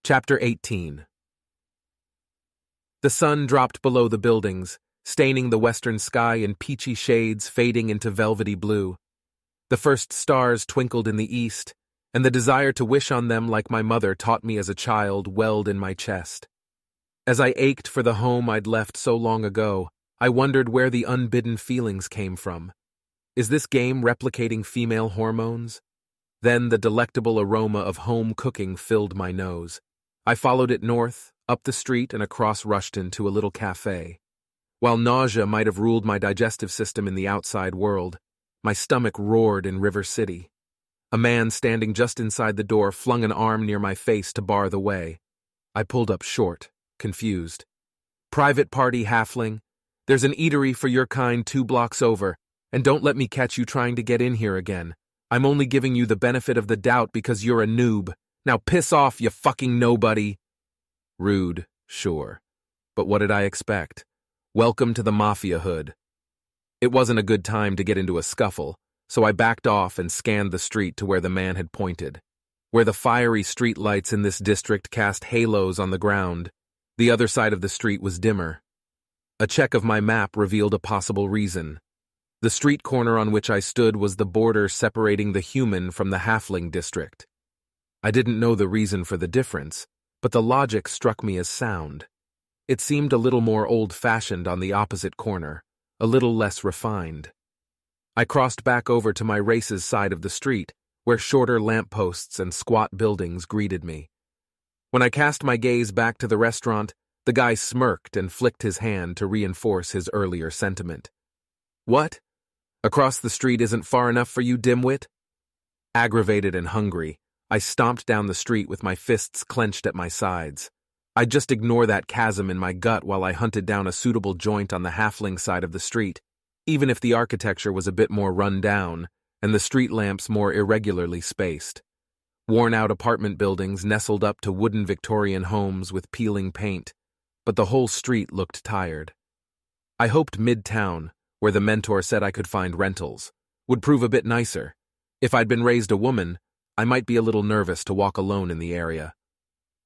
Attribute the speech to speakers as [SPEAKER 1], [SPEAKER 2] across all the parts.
[SPEAKER 1] Chapter 18. The sun dropped below the buildings, staining the western sky in peachy shades fading into velvety blue. The first stars twinkled in the east, and the desire to wish on them like my mother taught me as a child welled in my chest. As I ached for the home I'd left so long ago, I wondered where the unbidden feelings came from. Is this game replicating female hormones? Then the delectable aroma of home cooking filled my nose. I followed it north, up the street and across Rushton to a little cafe. While nausea might have ruled my digestive system in the outside world, my stomach roared in River City. A man standing just inside the door flung an arm near my face to bar the way. I pulled up short, confused. "Private party, halfling. There's an eatery for your kind 2 blocks over, and don't let me catch you trying to get in here again. I'm only giving you the benefit of the doubt because you're a noob. Now piss off, you fucking nobody." Rude, sure. But what did I expect? Welcome to the Mafia hood. It wasn't a good time to get into a scuffle, so I backed off and scanned the street to where the man had pointed. Where the fiery street lights in this district cast halos on the ground, the other side of the street was dimmer. A check of my map revealed a possible reason. The street corner on which I stood was the border separating the human from the halfling district. I didn't know the reason for the difference, but the logic struck me as sound. It seemed a little more old-fashioned on the opposite corner, a little less refined. I crossed back over to my race's side of the street, where shorter lampposts and squat buildings greeted me. When I cast my gaze back to the restaurant, the guy smirked and flicked his hand to reinforce his earlier sentiment. "What? Across the street isn't far enough for you, dimwit?" Aggravated and hungry, I stomped down the street with my fists clenched at my sides. I'd just ignore that chasm in my gut while I hunted down a suitable joint on the halfling side of the street, even if the architecture was a bit more run down and the street lamps more irregularly spaced. Worn-out apartment buildings nestled up to wooden Victorian homes with peeling paint, but the whole street looked tired. I hoped Midtown, where the mentor said I could find rentals, would prove a bit nicer. If I'd been raised a woman, I might be a little nervous to walk alone in the area.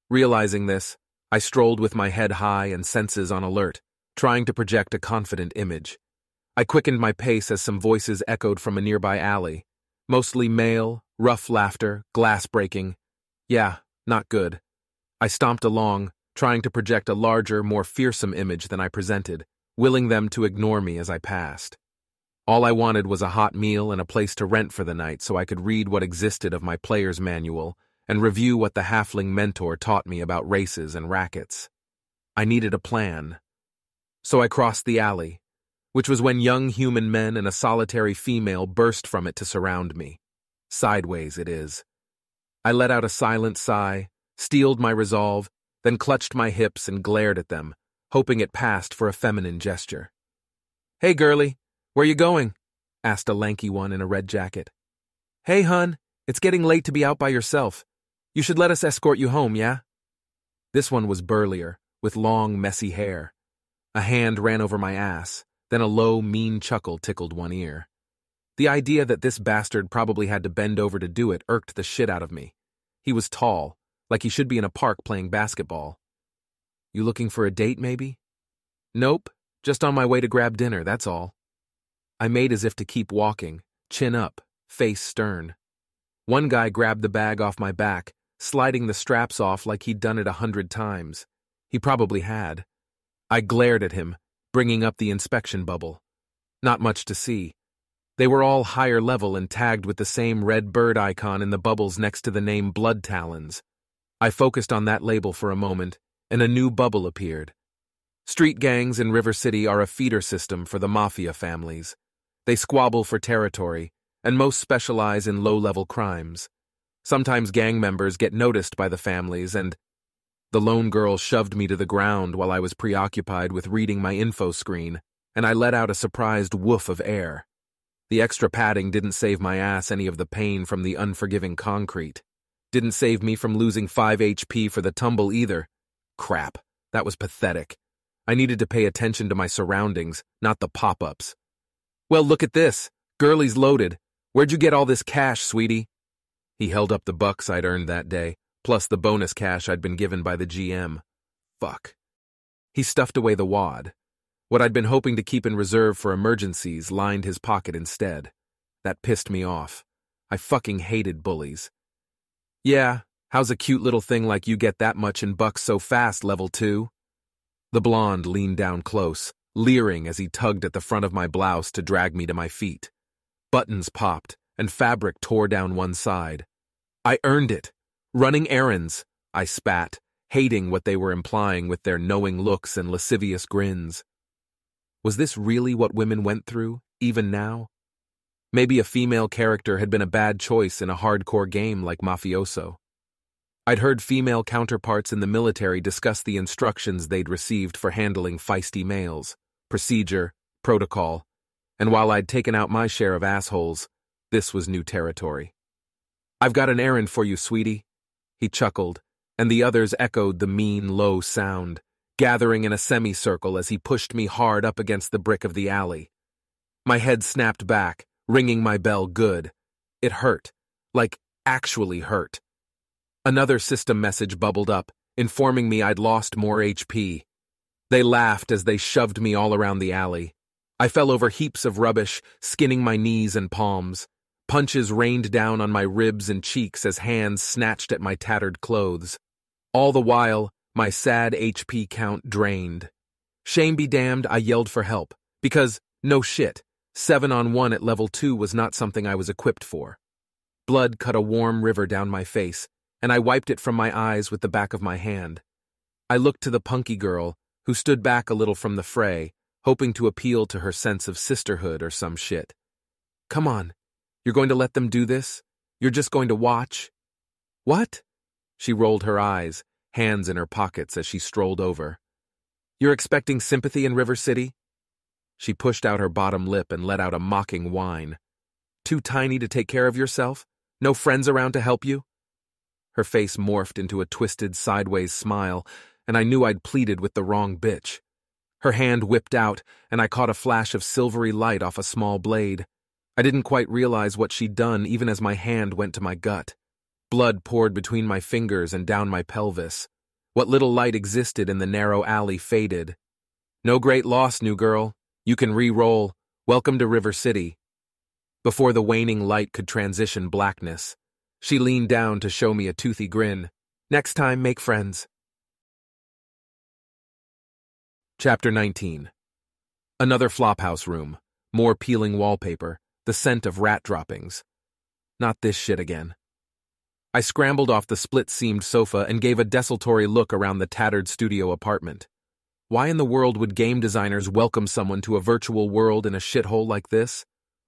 [SPEAKER 1] Realizing this, I strolled with my head high and senses on alert, trying to project a confident image. I quickened my pace as some voices echoed from a nearby alley, mostly male, rough laughter, glass breaking. Yeah, not good. I stomped along, trying to project a larger, more fearsome image than I presented, willing them to ignore me as I passed. All I wanted was a hot meal and a place to rent for the night so I could read what existed of my player's manual and review what the halfling mentor taught me about races and rackets. I needed a plan. So I crossed the alley, which was when young human men and a solitary female burst from it to surround me. Sideways it is. I let out a silent sigh, steeled my resolve, then clutched my hips and glared at them, hoping it passed for a feminine gesture. "Hey, girlie, where you going?" asked a lanky one in a red jacket. "Hey, hun, it's getting late to be out by yourself. You should let us escort you home, yeah?" This one was burlier, with long, messy hair. A hand ran over my ass, then a low, mean chuckle tickled one ear. The idea that this bastard probably had to bend over to do it irked the shit out of me. He was tall, like he should be in a park playing basketball. "You looking for a date, maybe?" "Nope, just on my way to grab dinner, that's all." I made as if to keep walking, chin up, face stern. One guy grabbed the bag off my back, sliding the straps off like he'd done it 100 times. He probably had. I glared at him, bringing up the inspection bubble. Not much to see. They were all higher level and tagged with the same red bird icon in the bubbles next to the name Blood Talons. I focused on that label for a moment, and a new bubble appeared. Street gangs in River City are a feeder system for the mafia families. They squabble for territory, and most specialize in low-level crimes. Sometimes gang members get noticed by the families and... The lone girl shoved me to the ground while I was preoccupied with reading my info screen, and I let out a surprised woof of air. The extra padding didn't save my ass any of the pain from the unforgiving concrete. Didn't save me from losing 5 HP for the tumble either. Crap, that was pathetic. I needed to pay attention to my surroundings, not the pop-ups. "Well, look at this. Girlie's loaded. Where'd you get all this cash, sweetie?" He held up the bucks I'd earned that day, plus the bonus cash I'd been given by the GM. Fuck. He stuffed away the wad. What I'd been hoping to keep in reserve for emergencies lined his pocket instead. That pissed me off. I fucking hated bullies. Yeah, how's a cute little thing like you get that much in bucks so fast, level 2? The blonde leaned down close, leering as he tugged at the front of my blouse to drag me to my feet. Buttons popped, and fabric tore down one side. I earned it. Running errands, I spat, hating what they were implying with their knowing looks and lascivious grins. Was this really what women went through, even now? Maybe a female character had been a bad choice in a hardcore game like Mafioso. I'd heard female counterparts in the military discuss the instructions they'd received for handling feisty males, procedure, protocol, and while I'd taken out my share of assholes, this was new territory. "I've got an errand for you, sweetie." He chuckled, and the others echoed the mean, low sound, gathering in a semicircle as he pushed me hard up against the brick of the alley. My head snapped back, ringing my bell good. It hurt, like actually hurt. Another system message bubbled up, informing me I'd lost more HP. They laughed as they shoved me all around the alley. I fell over heaps of rubbish, skinning my knees and palms. Punches rained down on my ribs and cheeks as hands snatched at my tattered clothes. All the while, my sad HP count drained. Shame be damned, I yelled for help, because, no shit, 7-on-1 at level 2 was not something I was equipped for. Blood cut a warm river down my face, and I wiped it from my eyes with the back of my hand. I looked to the punky girl, who stood back a little from the fray, hoping to appeal to her sense of sisterhood or some shit. "Come on, you're going to let them do this? You're just going to watch?" "What?" She rolled her eyes, hands in her pockets as she strolled over. "You're expecting sympathy in River City?" She pushed out her bottom lip and let out a mocking whine. "Too tiny to take care of yourself? No friends around to help you?" Her face morphed into a twisted, sideways smile, and I knew I'd pleaded with the wrong bitch. Her hand whipped out, and I caught a flash of silvery light off a small blade. I didn't quite realize what she'd done even as my hand went to my gut. Blood poured between my fingers and down my pelvis. What little light existed in the narrow alley faded. "No great loss, new girl. You can re-roll. Welcome to River City." Before the waning light could transition blackness, she leaned down to show me a toothy grin. "Next time, make friends." Chapter 19. Another flophouse room. More peeling wallpaper. The scent of rat droppings. Not this shit again. I scrambled off the split-seamed sofa and gave a desultory look around the tattered studio apartment. Why in the world would game designers welcome someone to a virtual world in a shithole like this?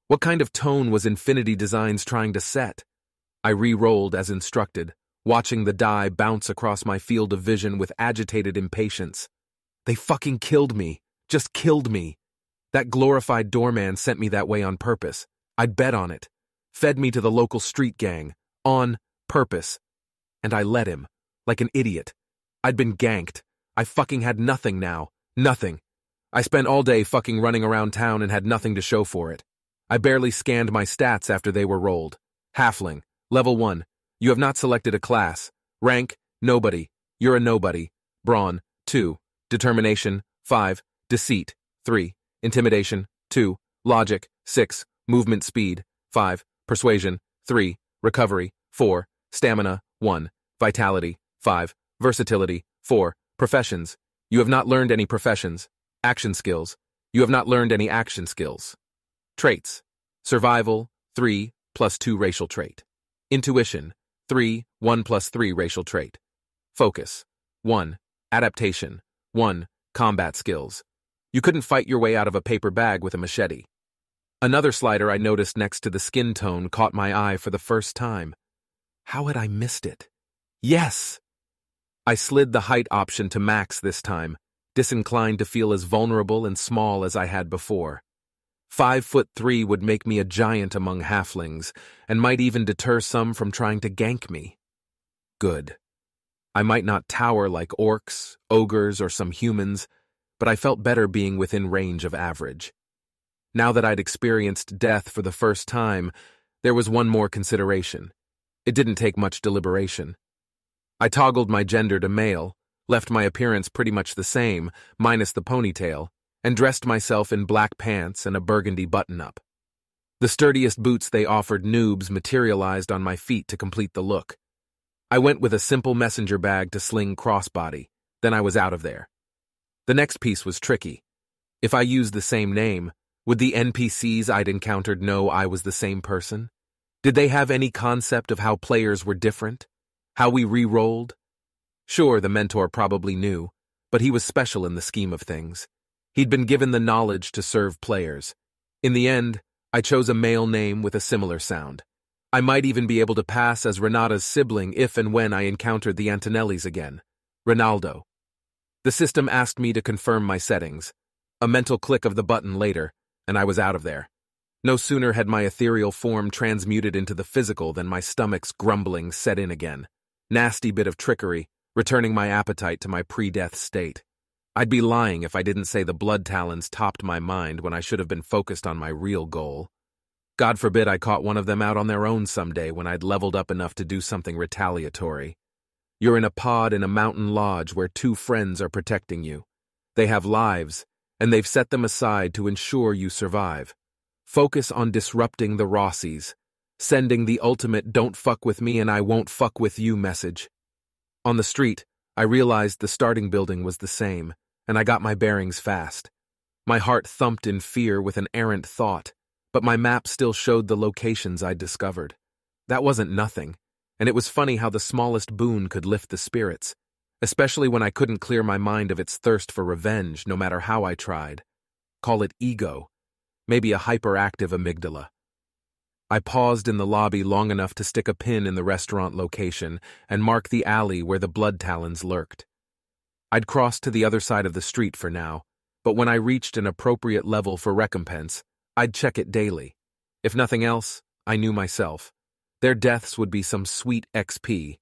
[SPEAKER 1] What kind of tone was Infinity Designs trying to set? I re-rolled as instructed, watching the die bounce across my field of vision with agitated impatience. They fucking killed me. Just killed me. That glorified doorman sent me that way on purpose. I'd bet on it. Fed me to the local street gang. On purpose. And I let him. Like an idiot. I'd been ganked. I fucking had nothing now. Nothing. I spent all day fucking running around town and had nothing to show for it. I barely scanned my stats after they were rolled. Halfling. Level 1. You have not selected a class. Rank. Nobody. You're a nobody. Brawn. 2. Determination. 5. Deceit. 3. Intimidation. 2. Logic. 6. Movement speed. 5. Persuasion. 3. Recovery. 4. Stamina. 1. Vitality. 5. Versatility. 4. Professions. You have not learned any professions. Action skills. You have not learned any action skills. Traits. Survival. 3. +2 racial trait. Intuition. 3. 1 +3 racial trait. Focus. 1. Adaptation. 1. Combat skills. You couldn't fight your way out of a paper bag with a machete. Another slider I noticed next to the skin tone caught my eye for the first time. How had I missed it? Yes! I slid the height option to max this time, disinclined to feel as vulnerable and small as I had before. 5'3" would make me a giant among halflings, and might even deter some from trying to gank me. Good. I might not tower like orcs, ogres, or some humans, but I felt better being within range of average. Now that I'd experienced death for the first time, there was one more consideration. It didn't take much deliberation. I toggled my gender to male, left my appearance pretty much the same, minus the ponytail, and dressed myself in black pants and a burgundy button-up. The sturdiest boots they offered noobs materialized on my feet to complete the look. I went with a simple messenger bag to sling crossbody, then I was out of there. The next piece was tricky. If I used the same name, would the NPCs I'd encountered know I was the same person? Did they have any concept of how players were different? How we re-rolled? Sure, the mentor probably knew, but he was special in the scheme of things. He'd been given the knowledge to serve players. In the end, I chose a male name with a similar sound. I might even be able to pass as Renata's sibling if and when I encountered the Antonellis again. Ronaldo. The system asked me to confirm my settings. A mental click of the button later, and I was out of there. No sooner had my ethereal form transmuted into the physical than my stomach's grumbling set in again. Nasty bit of trickery, returning my appetite to my pre-death state. I'd be lying if I didn't say the blood talons topped my mind when I should have been focused on my real goal. God forbid I caught one of them out on their own someday when I'd leveled up enough to do something retaliatory. You're in a pod in a mountain lodge where two friends are protecting you. They have lives, and they've set them aside to ensure you survive. Focus on disrupting the Rossies, sending the ultimate "don't fuck with me and I won't fuck with you" message. On the street, I realized the starting building was the same, and I got my bearings fast. My heart thumped in fear with an errant thought, but my map still showed the locations I'd discovered. That wasn't nothing, and it was funny how the smallest boon could lift the spirits, especially when I couldn't clear my mind of its thirst for revenge no matter how I tried. Call it ego, maybe a hyperactive amygdala. I paused in the lobby long enough to stick a pin in the restaurant location and mark the alley where the blood talons lurked. I'd crossed to the other side of the street for now, but when I reached an appropriate level for recompense, I'd check it daily. If nothing else, I knew myself. Their deaths would be some sweet XP.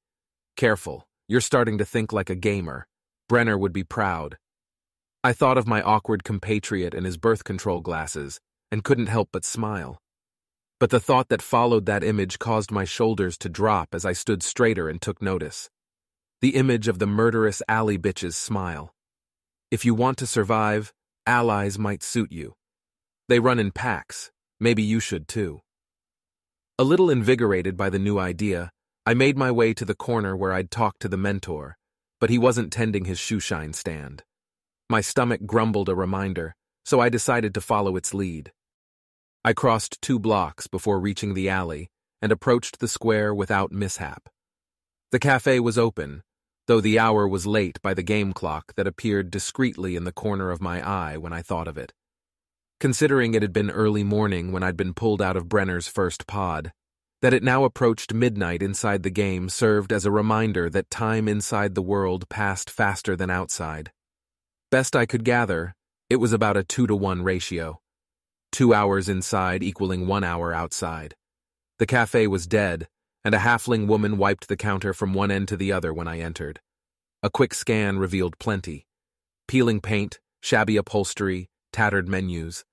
[SPEAKER 1] Careful, you're starting to think like a gamer. Brenner would be proud. I thought of my awkward compatriot and his birth control glasses, and couldn't help but smile. But the thought that followed that image caused my shoulders to drop as I stood straighter and took notice. The image of the murderous alley bitch's smile. If you want to survive, allies might suit you. They run in packs. Maybe you should too. A little invigorated by the new idea, I made my way to the corner where I'd talked to the mentor, but he wasn't tending his shoeshine stand. My stomach grumbled a reminder, so I decided to follow its lead. I crossed 2 blocks before reaching the alley and approached the square without mishap. The cafe was open, though the hour was late by the game clock that appeared discreetly in the corner of my eye when I thought of it. Considering it had been early morning when I'd been pulled out of Brenner's first pod, that it now approached midnight inside the game served as a reminder that time inside the world passed faster than outside. Best I could gather, it was about a 2-to-1 ratio. 2 hours inside equaling 1 hour outside. The cafe was dead, and a halfling woman wiped the counter from one end to the other when I entered. A quick scan revealed plenty. Peeling paint, shabby upholstery, tattered menus.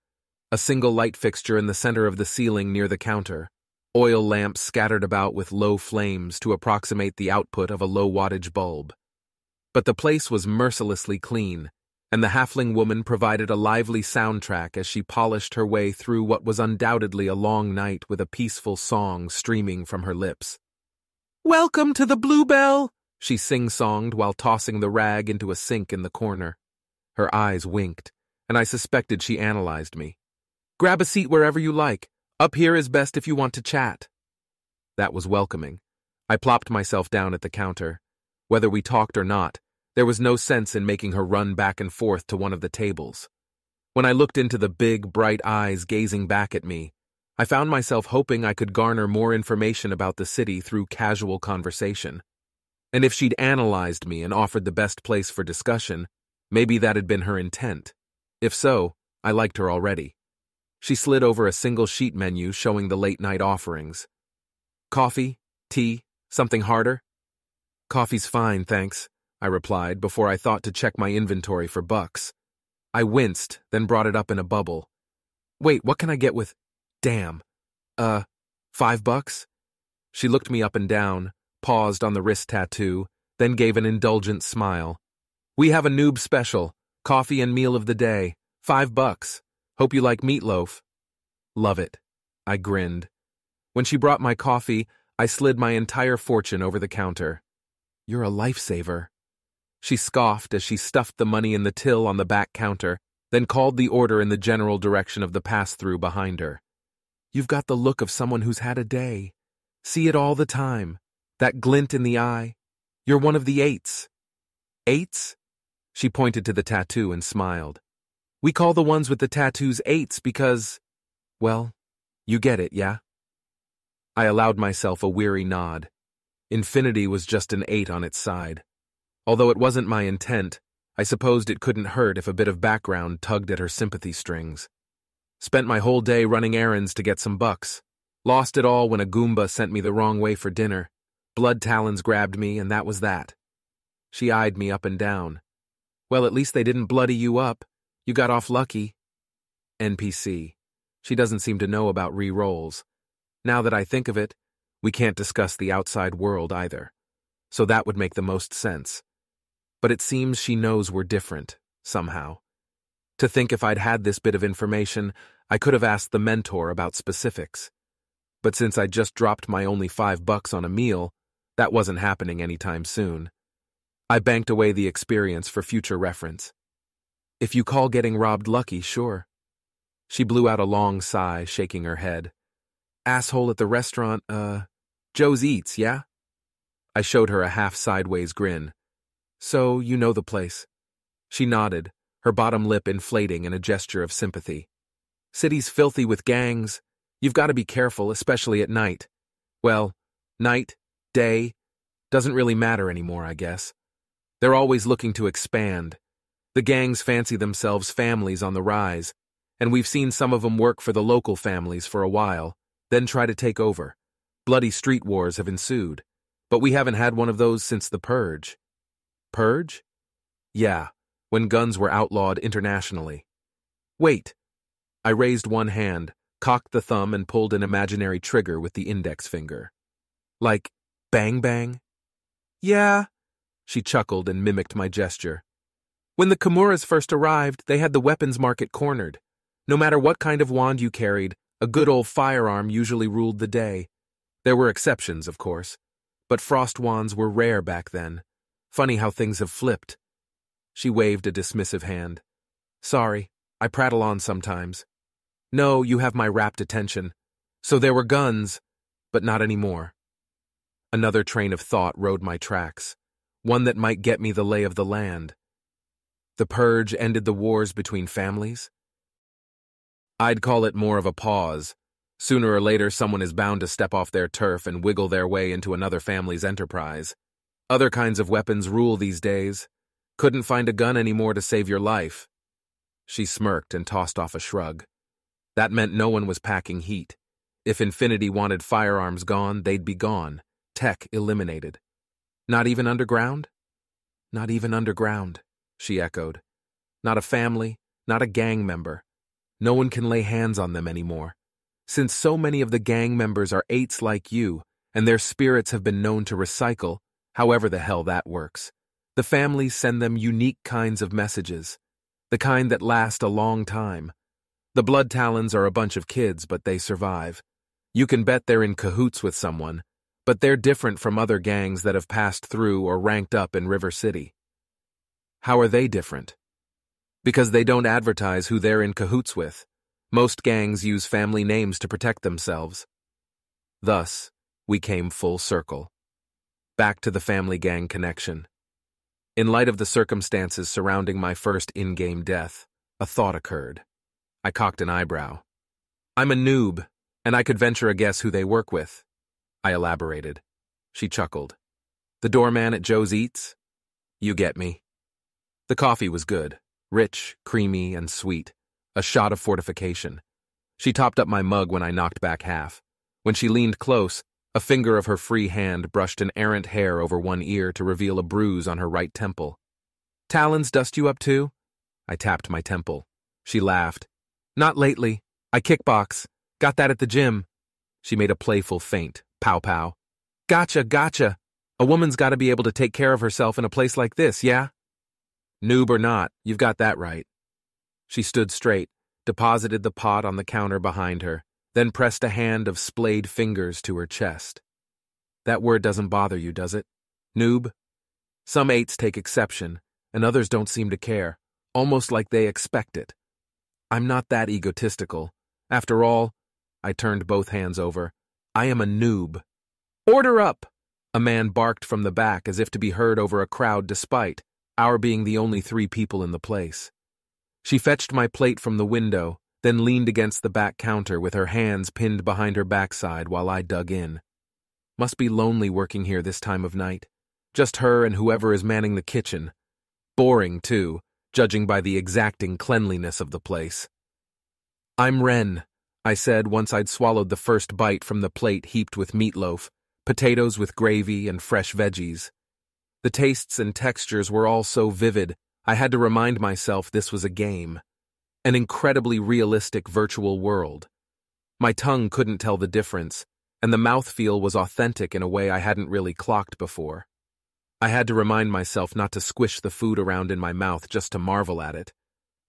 [SPEAKER 1] A single light fixture in the center of the ceiling near the counter. Oil lamps scattered about with low flames to approximate the output of a low-wattage bulb. But the place was mercilessly clean, and the halfling woman provided a lively soundtrack as she polished her way through what was undoubtedly a long night with a peaceful song streaming from her lips. "Welcome to the Bluebell," she sing-songed while tossing the rag into a sink in the corner. Her eyes winked, and I suspected she analyzed me. "Grab a seat wherever you like. Up here is best if you want to chat." That was welcoming. I plopped myself down at the counter. Whether we talked or not, there was no sense in making her run back and forth to one of the tables. When I looked into the big, bright eyes gazing back at me, I found myself hoping I could garner more information about the city through casual conversation. And if she'd analyzed me and offered the best place for discussion, maybe that had been her intent. If so, I liked her already. She slid over a single sheet menu showing the late-night offerings. "Coffee? Tea? Something harder?" "Coffee's fine, thanks," I replied before I thought to check my inventory for bucks. I winced, then brought it up in a bubble. "Wait, what can I get with... Damn. $5? She looked me up and down, paused on the wrist tattoo, then gave an indulgent smile. "We have a noob special, coffee and meal of the day, $5. Hope you like meatloaf." "Love it," I grinned. When she brought my coffee, I slid my entire fortune over the counter. "You're a lifesaver." She scoffed as she stuffed the money in the till on the back counter, then called the order in the general direction of the pass-through behind her. "You've got the look of someone who's had a day. See it all the time. That glint in the eye. You're one of the eights." "Eights?" She pointed to the tattoo and smiled. "We call the ones with the tattoos eights because, well, you get it, yeah?" I allowed myself a weary nod. Infinity was just an 8 on its side. Although it wasn't my intent, I supposed it couldn't hurt if a bit of background tugged at her sympathy strings. Spent my whole day running errands to get some bucks. Lost it all when a Goomba sent me the wrong way for dinner. Blood talons grabbed me, and that was that. She eyed me up and down. "Well, at least they didn't bloody you up. You got off lucky." NPC. She doesn't seem to know about re-rolls. Now that I think of it, we can't discuss the outside world either. So that would make the most sense. But it seems she knows we're different, somehow. To think if I'd had this bit of information, I could have asked the mentor about specifics. But since I just dropped my only $5 on a meal, that wasn't happening anytime soon. I banked away the experience for future reference. "If you call getting robbed lucky, sure." She blew out a long sigh, shaking her head. "Asshole at the restaurant, Joe's Eats, yeah?" I showed her a half-sideways grin. "So, you know the place." She nodded, her bottom lip inflating in a gesture of sympathy. "City's filthy with gangs. You've got to be careful, especially at night. Well, night, day, doesn't really matter anymore, I guess. They're always looking to expand. The gangs fancy themselves families on the rise, and we've seen some of them work for the local families for a while, then try to take over. Bloody street wars have ensued, but we haven't had one of those since the Purge." "Purge?" "Yeah, when guns were outlawed internationally." "Wait." I raised one hand, cocked the thumb, and pulled an imaginary trigger with the index finger. "Like, bang bang?" "Yeah." She chuckled and mimicked my gesture. "When the Kimuras first arrived, they had the weapons market cornered. No matter what kind of wand you carried, a good old firearm usually ruled the day. There were exceptions, of course, but frost wands were rare back then. Funny how things have flipped." She waved a dismissive hand. "Sorry, I prattle on sometimes. No, you have my rapt attention. So there were guns, but not anymore." Another train of thought rode my tracks, one that might get me the lay of the land. The Purge ended the wars between families? I'd call it more of a pause. Sooner or later, someone is bound to step off their turf and wiggle their way into another family's enterprise. Other kinds of weapons rule these days. Couldn't find a gun anymore to save your life. She smirked and tossed off a shrug. That meant no one was packing heat. If Infinity wanted firearms gone, they'd be gone. Tech eliminated. Not even underground? Not even underground, she echoed. Not a family, not a gang member. No one can lay hands on them anymore. Since so many of the gang members are eights like you, and their spirits have been known to recycle, however the hell that works, the families send them unique kinds of messages, the kind that last a long time. The Blood Talons are a bunch of kids, but they survive. You can bet they're in cahoots with someone, but they're different from other gangs that have passed through or ranked up in River City. How are they different? Because they don't advertise who they're in cahoots with. Most gangs use family names to protect themselves. Thus, we came full circle. Back to the family gang connection. In light of the circumstances surrounding my first in-game death, a thought occurred. I cocked an eyebrow. I'm a noob, and I could venture a guess who they work with. I elaborated. She chuckled. The doorman at Joe's Eats? You get me. The coffee was good, rich, creamy, and sweet, a shot of fortification. She topped up my mug when I knocked back half. When she leaned close, a finger of her free hand brushed an errant hair over one ear to reveal a bruise on her right temple. Talons dust you up too? I tapped my temple. She laughed. Not lately. I kickbox. Got that at the gym. She made a playful feint. Pow pow. Gotcha, gotcha. A woman's got to be able to take care of herself in a place like this, yeah? Noob or not, you've got that right. She stood straight, deposited the pot on the counter behind her, then pressed a hand of splayed fingers to her chest. That word doesn't bother you, does it? Noob? Some eights take exception, and others don't seem to care, almost like they expect it. I'm not that egotistical. After all, I turned both hands over, I am a noob. Order up! A man barked from the back as if to be heard over a crowd despite our being the only 3 people in the place. She fetched my plate from the window, then leaned against the back counter with her hands pinned behind her backside while I dug in. Must be lonely working here this time of night. Just her and whoever is manning the kitchen. Boring, too, judging by the exacting cleanliness of the place. I'm Ren, I said once I'd swallowed the first bite from the plate heaped with meatloaf, potatoes with gravy, and fresh veggies. The tastes and textures were all so vivid, I had to remind myself this was a game. An incredibly realistic virtual world. My tongue couldn't tell the difference, and the mouthfeel was authentic in a way I hadn't really clocked before. I had to remind myself not to squish the food around in my mouth just to marvel at it.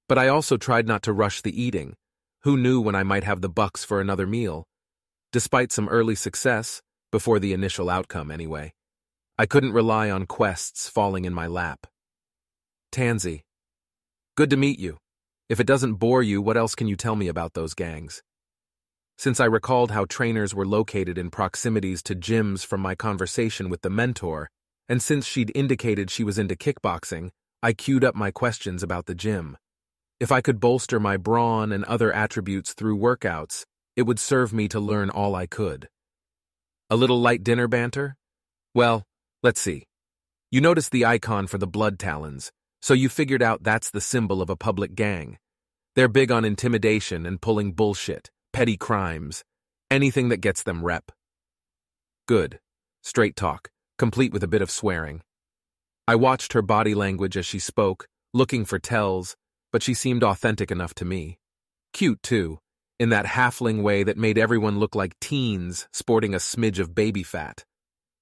[SPEAKER 1] But I also tried not to rush the eating. Who knew when I might have the bucks for another meal? Despite some early success, before the initial outcome anyway, I couldn't rely on quests falling in my lap. Tansy. Good to meet you. If it doesn't bore you, what else can you tell me about those gangs? Since I recalled how trainers were located in proximities to gyms from my conversation with the mentor, and since she'd indicated she was into kickboxing, I queued up my questions about the gym. If I could bolster my brawn and other attributes through workouts, it would serve me to learn all I could. A little light dinner banter? Well, let's see. You noticed the icon for the blood talons, so you figured out that's the symbol of a public gang. They're big on intimidation and pulling bullshit, petty crimes, anything that gets them rep. Good. Straight talk, complete with a bit of swearing. I watched her body language as she spoke, looking for tells, but she seemed authentic enough to me. Cute, too, in that halfling way that made everyone look like teens sporting a smidge of baby fat.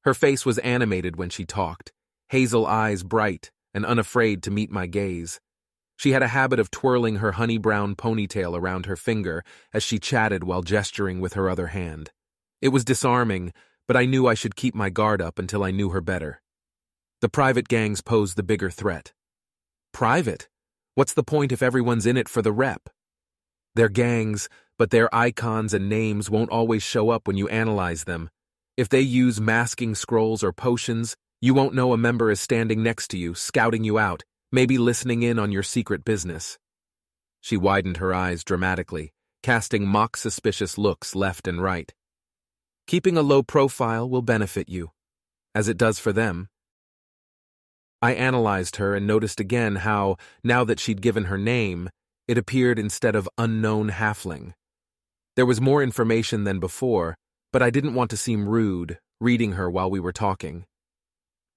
[SPEAKER 1] Her face was animated when she talked, hazel eyes bright and unafraid to meet my gaze. She had a habit of twirling her honey-brown ponytail around her finger as she chatted while gesturing with her other hand. It was disarming, but I knew I should keep my guard up until I knew her better. The private gangs posed the bigger threat. Private? What's the point if everyone's in it for the rep? They're gangs, but their icons and names won't always show up when you analyze them. If they use masking scrolls or potions, you won't know a member is standing next to you, scouting you out, maybe listening in on your secret business. She widened her eyes dramatically, casting mock suspicious looks left and right. Keeping a low profile will benefit you, as it does for them. I analyzed her and noticed again how, now that she'd given her name, it appeared instead of unknown halfling. There was more information than before, but I didn't want to seem rude, reading her while we were talking.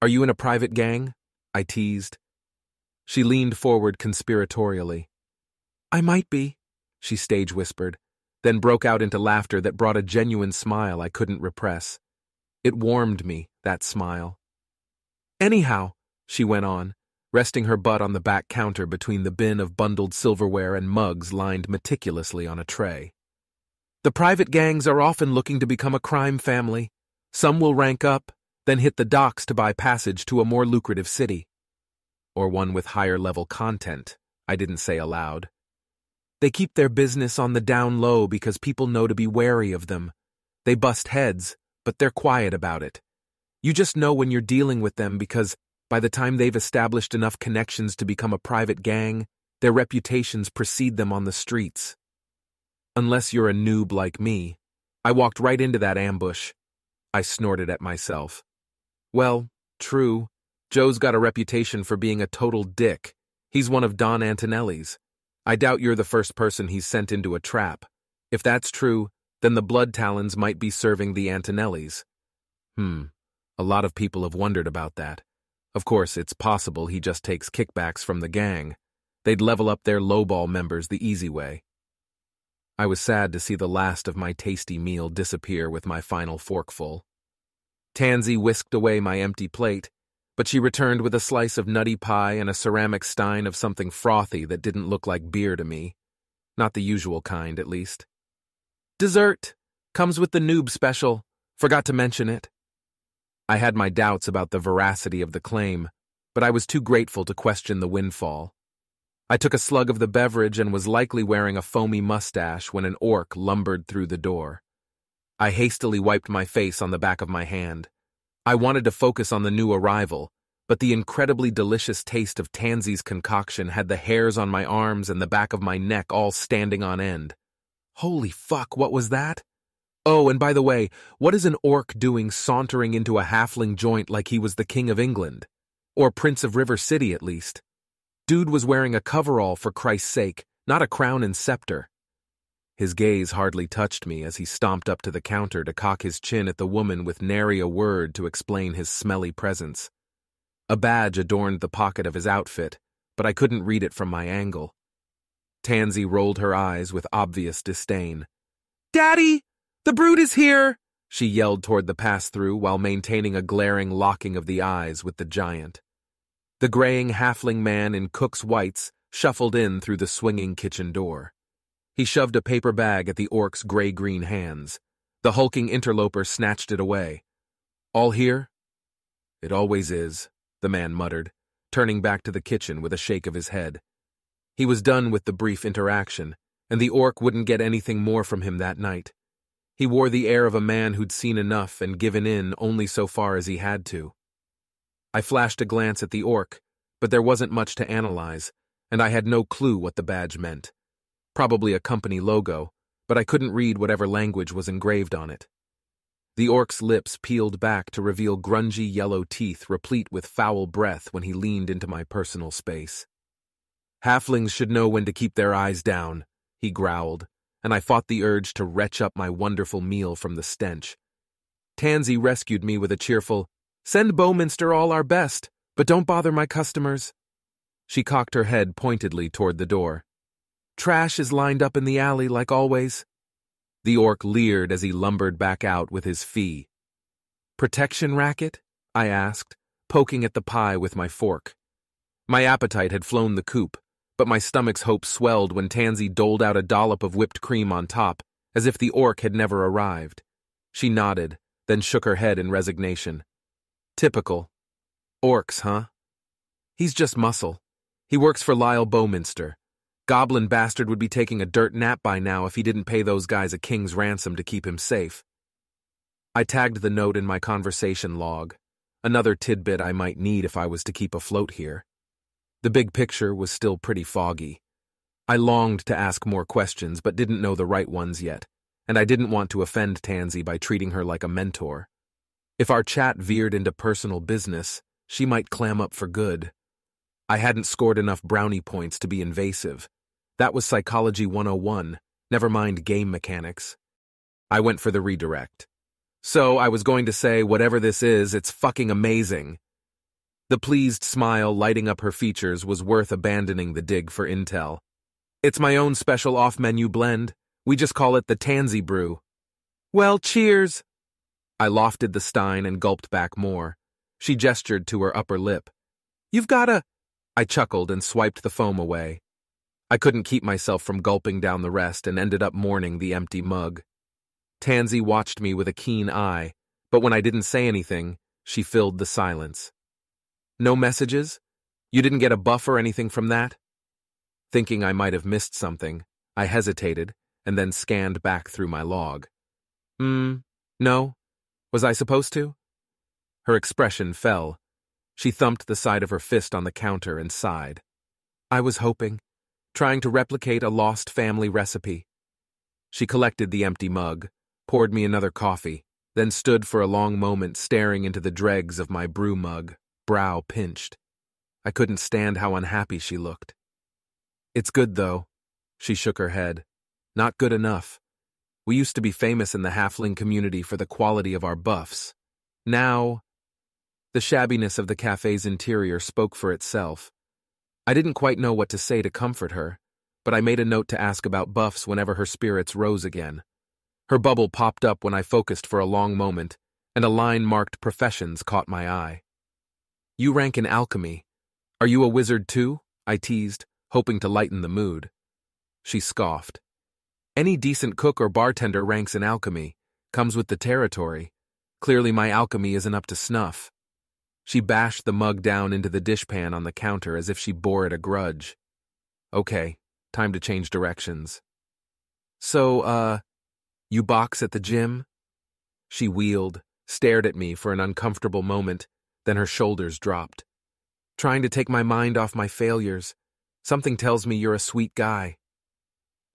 [SPEAKER 1] Are you in a private gang? I teased. She leaned forward conspiratorially. I might be, she stage whispered, then broke out into laughter that brought a genuine smile I couldn't repress. It warmed me, that smile. Anyhow, she went on, resting her butt on the back counter between the bin of bundled silverware and mugs lined meticulously on a tray. The private gangs are often looking to become a crime family. Some will rank up, then hit the docks to buy passage to a more lucrative city. Or one with higher-level content, I didn't say aloud. They keep their business on the down low because people know to be wary of them. They bust heads, but they're quiet about it. You just know when you're dealing with them because by the time they've established enough connections to become a private gang, their reputations precede them on the streets. Unless you're a noob like me, I walked right into that ambush. I snorted at myself. Well, true. Joe's got a reputation for being a total dick. He's one of Don Antonelli's. I doubt you're the first person he's sent into a trap. If that's true, then the blood talons might be serving the Antonellis. A lot of people have wondered about that. Of course, it's possible he just takes kickbacks from the gang. They'd level up their lowball members the easy way. I was sad to see the last of my tasty meal disappear with my final forkful. Tansy whisked away my empty plate, but she returned with a slice of nutty pie and a ceramic stein of something frothy that didn't look like beer to me. Not the usual kind, at least. Dessert. Comes with the noob special. Forgot to mention it. I had my doubts about the veracity of the claim, but I was too grateful to question the windfall. I took a slug of the beverage and was likely wearing a foamy mustache when an orc lumbered through the door. I hastily wiped my face on the back of my hand. I wanted to focus on the new arrival, but the incredibly delicious taste of Tansy's concoction had the hairs on my arms and the back of my neck all standing on end. Holy fuck, what was that? Oh, and by the way, what is an orc doing sauntering into a halfling joint like he was the King of England? Or Prince of River City, at least. Dude was wearing a coverall, for Christ's sake, not a crown and scepter. His gaze hardly touched me as he stomped up to the counter to cock his chin at the woman with nary a word to explain his smelly presence. A badge adorned the pocket of his outfit, but I couldn't read it from my angle. Tansy rolled her eyes with obvious disdain. "Daddy! The brood is here!" she yelled toward the pass-through while maintaining a glaring locking of the eyes with the giant. The graying halfling man in cook's whites shuffled in through the swinging kitchen door. He shoved a paper bag at the orc's gray-green hands. The hulking interloper snatched it away. "All here?" "It always is," the man muttered, turning back to the kitchen with a shake of his head. He was done with the brief interaction, and the orc wouldn't get anything more from him that night. He wore the air of a man who'd seen enough and given in only so far as he had to. I flashed a glance at the orc, but there wasn't much to analyze, and I had no clue what the badge meant. Probably a company logo, but I couldn't read whatever language was engraved on it. The orc's lips peeled back to reveal grungy yellow teeth replete with foul breath when he leaned into my personal space. "Halflings should know when to keep their eyes down," he growled, and I fought the urge to retch up my wonderful meal from the stench. Tansy rescued me with a cheerful, "Send Bowminster all our best, but don't bother my customers." She cocked her head pointedly toward the door. "Trash is lined up in the alley like always." The orc leered as he lumbered back out with his fee. "Protection racket?" I asked, poking at the pie with my fork. My appetite had flown the coop, but my stomach's hopes swelled when Tansy doled out a dollop of whipped cream on top, as if the orc had never arrived. She nodded, then shook her head in resignation. "Typical. Orcs, huh? He's just muscle. He works for Lyle Bowminster. Goblin bastard would be taking a dirt nap by now if he didn't pay those guys a king's ransom to keep him safe." I tagged the note in my conversation log, another tidbit I might need if I was to keep afloat here. The big picture was still pretty foggy. I longed to ask more questions but didn't know the right ones yet, and I didn't want to offend Tansy by treating her like a mentor. If our chat veered into personal business, she might clam up for good. I hadn't scored enough brownie points to be invasive. That was Psychology 101, never mind game mechanics. I went for the redirect. "So I was going to say, whatever this is, it's fucking amazing." The pleased smile lighting up her features was worth abandoning the dig for intel. "It's my own special off-menu blend. We just call it the Tansy Brew." "Well, cheers." I lofted the stein and gulped back more. She gestured to her upper lip. "You've gotta—" I chuckled and swiped the foam away. I couldn't keep myself from gulping down the rest and ended up mourning the empty mug. Tansy watched me with a keen eye, but when I didn't say anything, she filled the silence. "No messages? You didn't get a buff or anything from that?" Thinking I might have missed something, I hesitated and then scanned back through my log. No. Was I supposed to?" Her expression fell. She thumped the side of her fist on the counter and sighed. "I was hoping, trying to replicate a lost family recipe." She collected the empty mug, poured me another coffee, then stood for a long moment staring into the dregs of my brew mug, brow pinched. I couldn't stand how unhappy she looked. "It's good, though." She shook her head. "Not good enough. We used to be famous in the halfling community for the quality of our buffs. Now—" The shabbiness of the cafe's interior spoke for itself. I didn't quite know what to say to comfort her, but I made a note to ask about buffs whenever her spirits rose again. Her bubble popped up when I focused for a long moment, and a line marked Professions caught my eye. You rank in alchemy. Are you a wizard too? I teased, hoping to lighten the mood. She scoffed. Any decent cook or bartender ranks in alchemy, comes with the territory. Clearly my alchemy isn't up to snuff. She bashed the mug down into the dishpan on the counter as if she bore it a grudge. Okay, time to change directions. So, you box at the gym? She wheeled, stared at me for an uncomfortable moment, then her shoulders dropped. Trying to take my mind off my failures. Something tells me you're a sweet guy.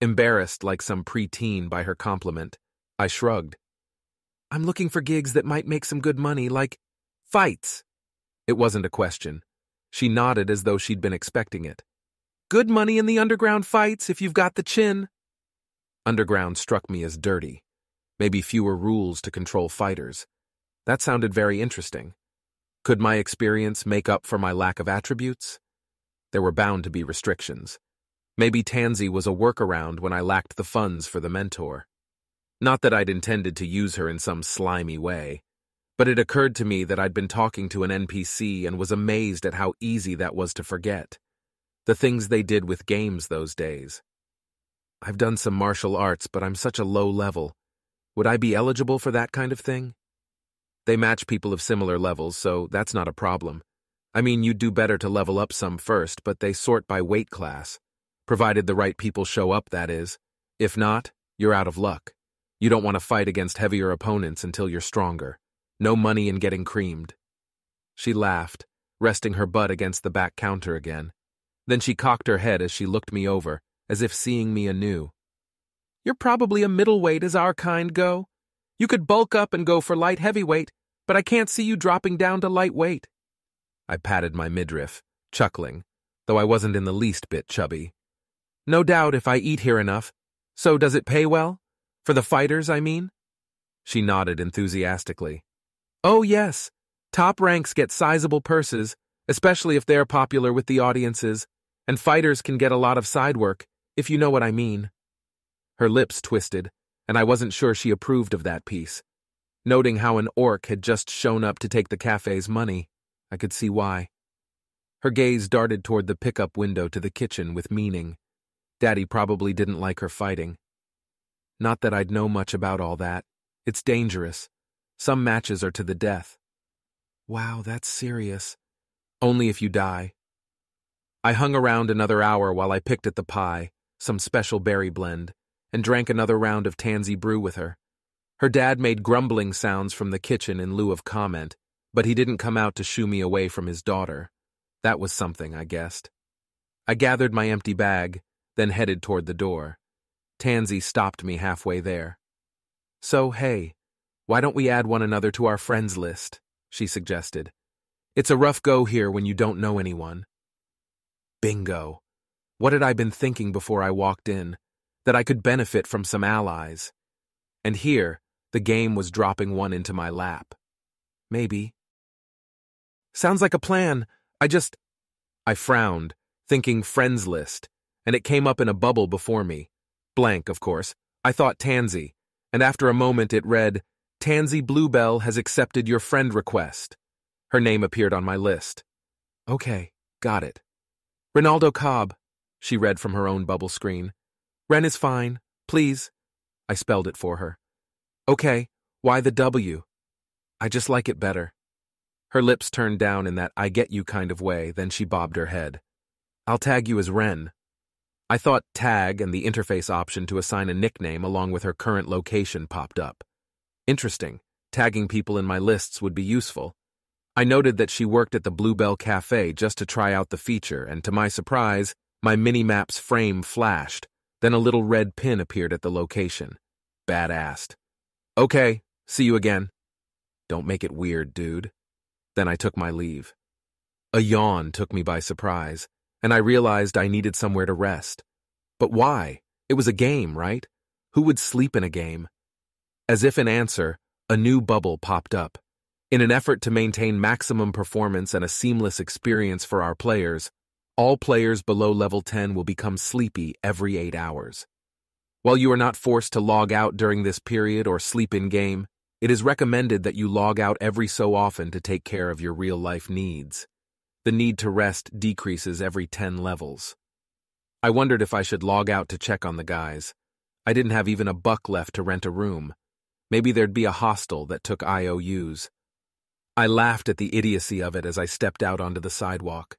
[SPEAKER 1] Embarrassed like some preteen by her compliment, I shrugged. I'm looking for gigs that might make some good money, like fights. It wasn't a question. She nodded as though she'd been expecting it. Good money in the underground fights if you've got the chin. Underground struck me as dirty. Maybe fewer rules to control fighters. That sounded very interesting. Could my experience make up for my lack of attributes? There were bound to be restrictions. Maybe Tansy was a workaround when I lacked the funds for the mentor. Not that I'd intended to use her in some slimy way, but it occurred to me that I'd been talking to an NPC and was amazed at how easy that was to forget. The things they did with games those days. I've done some martial arts, but I'm such a low level. Would I be eligible for that kind of thing? They match people of similar levels, so that's not a problem. I mean, you'd do better to level up some first, but they sort by weight class. Provided the right people show up, that is. If not, you're out of luck. You don't want to fight against heavier opponents until you're stronger. No money in getting creamed. She laughed, resting her butt against the back counter again. Then she cocked her head as she looked me over, as if seeing me anew. You're probably a middleweight as our kind go. You could bulk up and go for light heavyweight, but I can't see you dropping down to lightweight. I patted my midriff, chuckling, though I wasn't in the least bit chubby. No doubt if I eat here enough. So does it pay well? For the fighters, I mean? She nodded enthusiastically. Oh yes, top ranks get sizable purses, especially if they're popular with the audiences, and fighters can get a lot of side work, if you know what I mean. Her lips twisted, and I wasn't sure she approved of that piece. Noting how an orc had just shown up to take the cafe's money, I could see why. Her gaze darted toward the pickup window to the kitchen with meaning. Daddy probably didn't like her fighting. Not that I'd know much about all that. It's dangerous. Some matches are to the death. Wow, that's serious. Only if you die. I hung around another hour while I picked at the pie, some special berry blend, and drank another round of tansy brew with her. Her dad made grumbling sounds from the kitchen in lieu of comment, but he didn't come out to shoo me away from his daughter. That was something, I guessed. I gathered my empty bag, then headed toward the door. Tansy stopped me halfway there. So, hey, why don't we add one another to our friends list? She suggested. It's a rough go here when you don't know anyone. Bingo. What had I been thinking before I walked in? That I could benefit from some allies. And here, the game was dropping one into my lap. Maybe. Sounds like a plan. I frowned, thinking friends list, and it came up in a bubble before me. Blank, of course. I thought Tansy, and after a moment it read, Tansy Bluebell has accepted your friend request. Her name appeared on my list. Okay, got it. Ronaldo Cobb, she read from her own bubble screen. Ren is fine, please. I spelled it for her. Okay, why the W? I just like it better. Her lips turned down in that I get you kind of way, then she bobbed her head. I'll tag you as Ren. I thought tag and the interface option to assign a nickname along with her current location popped up. Interesting, tagging people in my lists would be useful. I noted that she worked at the Bluebell Cafe just to try out the feature, and to my surprise, my mini-map's frame flashed, then a little red pin appeared at the location. Badass. Okay, see you again. Don't make it weird, dude. Then I took my leave. A yawn took me by surprise, and I realized I needed somewhere to rest. But why? It was a game, right? Who would sleep in a game? As if in answer, a new bubble popped up. In an effort to maintain maximum performance and a seamless experience for our players, all players below level 10 will become sleepy every 8 hours. While you are not forced to log out during this period or sleep in-game, It is recommended that you log out every so often to take care of your real-life needs. The need to rest decreases every 10 levels. I wondered if I should log out to check on the guys. I didn't have even $1 left to rent a room. Maybe there'd be a hostel that took IOUs. I laughed at the idiocy of it as I stepped out onto the sidewalk.